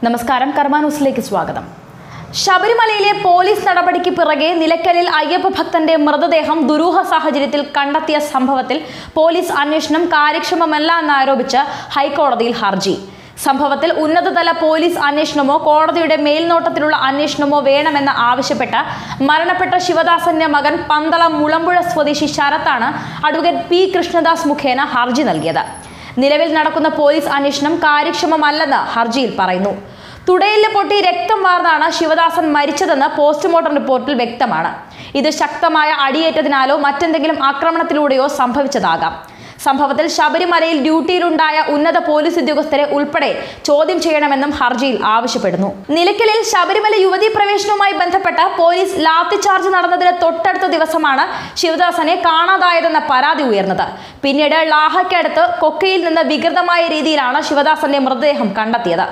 നമസ്കാരം, കർമ്മ ന്യൂസിലേക്ക് സ്വാഗതം. ശബരിമലയിലെ പോലീസ് നടപടിക്ക് പിറകെ നിലയ്ക്കലിൽ അയ്യപ്പ ഭക്തന്റെ മൃതദേഹം ദുരൂഹ സാഹചര്യത്തിൽ കണ്ടെത്തിയ സംഭവത്തിൽ പോലീസ് അന്വേഷണം കാര്യക്ഷമമല്ല എന്നാരോപിച്ച് ഹൈക്കോടതിയിൽ ഹർജി. സംഭവത്തിൽ ഉന്നതതല പോലീസ് അന്വേഷണമോ കോടതിയുടെ മേൽനോട്ടത്തിലുള്ള അന്വേഷണമോ വേണമെന്ന് ആവശ്യപ്പെട്ട് മരണപ്പെട്ട ശിവദാസന്റെ മകൻ പന്തളം മുളമ്പുഴ സ്വദേശി ശരത്താണ് അഡ്വക്കേറ്റ് പി കൃഷ്ണദാസ് മുഖേന ഹർജി നൽകിയത്. നിലവിൽ നടക്കുന്ന പോലീസ് അന്വേഷണം കാര്യക്ഷമമല്ലെന്ന് ഹർജിയിൽ പറയുന്നു. തുടയില് പൊട്ടി രക്തം വാർന്നാണ് ശിവദാസൻ മരിച്ചതെന്ന് പോസ്റ്റ്മോർട്ടം റിപ്പോർട്ടിൽ വ്യക്തമാണ്. ഇത് ശക്തമായ അടിയേറ്റതിനാലോ മറ്റെന്തെങ്കിലും ആക്രമണത്തിലൂടെയോ സംഭവിച്ചതാകാം. സംഭവത്തിൽ ശബരിമലയിൽ ഡ്യൂട്ടിയിലുണ്ടായ ഉന്നത പോലീസ് ഉദ്യോഗസ്ഥരെ ഉൾപ്പെടെ ചോദ്യം ചെയ്യണമെന്നും ഹർജിയിൽ ആവശ്യപ്പെടുന്നു. നിലയ്ക്കലിൽ ശബരിമല യുവതീ പ്രവേശനവുമായി ബന്ധപ്പെട്ട പോലീസ് ലാത്തിചാർജ് നടന്നതിന് തൊട്ടടുത്ത ദിവസമാണ് ശിവദാസനെ കാണാതായതെന്ന പരാതി ഉയർന്നത്. പിന്നീട് ലാഹയ്ക്കടുത്ത് കൊക്കയിൽ നിന്ന് വികൃതമായ രീതിയിലാണ് ശിവദാസന്റെ മൃതദേഹം കണ്ടെത്തിയത്.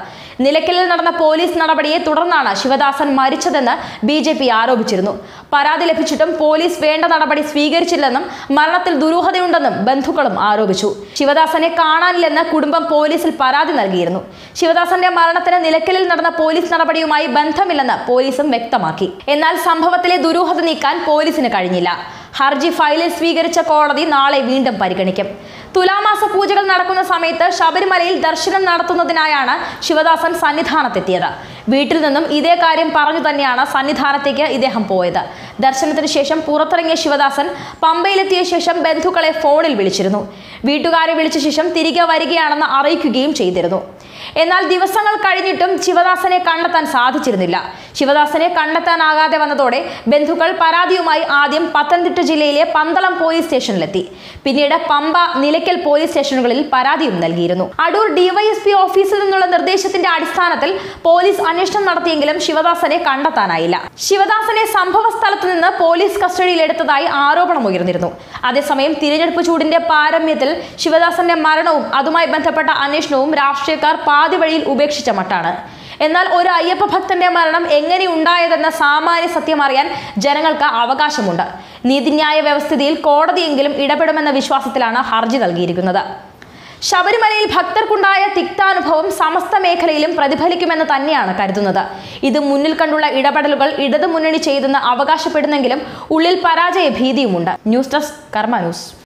നിലയ്ക്കലിൽ നടന്ന പോലീസ് നടപടിയെ തുടർന്നാണ് ശിവദാസൻ മരിച്ചതെന്ന് BJP ആരോപിച്ചിരുന്നു. പരാതി ലഭിച്ചിട്ടും പോലീസ് വേണ്ട നടപടി സ്വീകരിച്ചില്ലെന്നും മരണത്തിൽ ദുരൂഹതയുണ്ടെന്നും ബന്ധുക്കളും ആരോപിച്ചു. ശിവദാസനെ കാണാനില്ലെന്ന് കുടുംബം പോലീസിൽ പരാതി നൽകിയിരുന്നു. ശിവദാസന്റെ മരണത്തിന് നിലയ്ക്കലിൽ നടന്ന പോലീസ് നടപടിയുമായി ബന്ധമില്ലെന്ന് പോലീസും വ്യക്തമാക്കി. എന്നാൽ സംഭവത്തിലെ ദുരൂഹത നീക്കാൻ പോലീസിന് കഴിഞ്ഞില്ല. ഹർജി ഫയലിൽ സ്വീകരിച്ച കോടതി നാളെ വീണ്ടും പരിഗണിക്കും. തുലാമാസ പൂജകൾ നടക്കുന്ന സമയത്ത് ശബരിമലയിൽ ദർശനം നടത്തുന്നതിനായാണ് ശിവദാസൻ സന്നിധാനത്തെത്തിയത്. വീട്ടിൽ നിന്നും ഇതേ കാര്യം പറഞ്ഞു തന്നെയാണ് സന്നിധാനത്തേക്ക് ഇദ്ദേഹം പോയത്. ദർശനത്തിന് ശേഷം പുറത്തിറങ്ങിയ ശിവദാസൻ പമ്പയിലെത്തിയ ശേഷം ബന്ധുക്കളെ ഫോണിൽ വിളിച്ചിരുന്നു. വീട്ടുകാരെ വിളിച്ച ശേഷം തിരികെ വരികയാണെന്ന് അറിയിക്കുകയും ചെയ്തിരുന്നു. എന്നാൽ ദിവസങ്ങൾ കഴിഞ്ഞിട്ടും ശിവദാസനെ കണ്ടെത്താൻ സാധിച്ചിരുന്നില്ല. ശിവദാസനെ കണ്ടെത്താനാകാതെ വന്നതോടെ ബന്ധുക്കൾ പരാതിയുമായി ആദ്യം പത്തനംതിട്ട ജില്ലയിലെ പന്തളം പോലീസ് സ്റ്റേഷനിലെത്തി. പിന്നീട് പമ്പ, നിലയ്ക്കൽ പോലീസ് സ്റ്റേഷനുകളിൽ പരാതിയും നൽകിയിരുന്നു. അടൂർ DYSP ഓഫീസിൽ നിന്നുള്ള നിർദ്ദേശത്തിന്റെ അടിസ്ഥാനത്തിൽ പോലീസ് അന്വേഷണം നടത്തിയെങ്കിലും ശിവദാസനെ കണ്ടെത്താനായില്ല. ശിവദാസനെ സംഭവ സ്ഥലത്ത് നിന്ന് പോലീസ് കസ്റ്റഡിയിലെടുത്തതായി ആരോപണം ഉയർന്നിരുന്നു. അതേസമയം തിരഞ്ഞെടുപ്പ് ചൂടിന്റെ പാരമ്യത്തിൽ ശിവദാസന്റെ മരണവും അതുമായി ബന്ധപ്പെട്ട അന്വേഷണവും രാഷ്ട്രീയക്കാർ പാതി വഴിയിൽ ഉപേക്ഷിച്ച മട്ടാണ്. എന്നാൽ ഒരു അയ്യപ്പ ഭക്തന്റെ മരണം എങ്ങനെ ഉണ്ടായതെന്ന സാമാന്യ സത്യം അറിയാൻ ജനങ്ങൾക്ക് അവകാശമുണ്ട്. നീതിന്യായ വ്യവസ്ഥിതിയിൽ കോടതിയെങ്കിലും ഇടപെടുമെന്ന വിശ്വാസത്തിലാണ് ഹർജി നൽകിയിരിക്കുന്നത്. ശബരിമലയിൽ ഭക്തർക്കുണ്ടായ തിക്താനുഭവം സമസ്ത മേഖലയിലും പ്രതിഫലിക്കുമെന്ന് തന്നെയാണ് കരുതുന്നത്. ഇത് മുന്നിൽ കണ്ടുള്ള ഇടപെടലുകൾ ഇടതുമുന്നണി ചെയ്തെന്ന് അവകാശപ്പെടുന്നെങ്കിലും ഉള്ളിൽ പരാജയ ഭീതിയുമുണ്ട്. ന്യൂസ് ഡെസ്ക്, കർമ്മ ന്യൂസ്.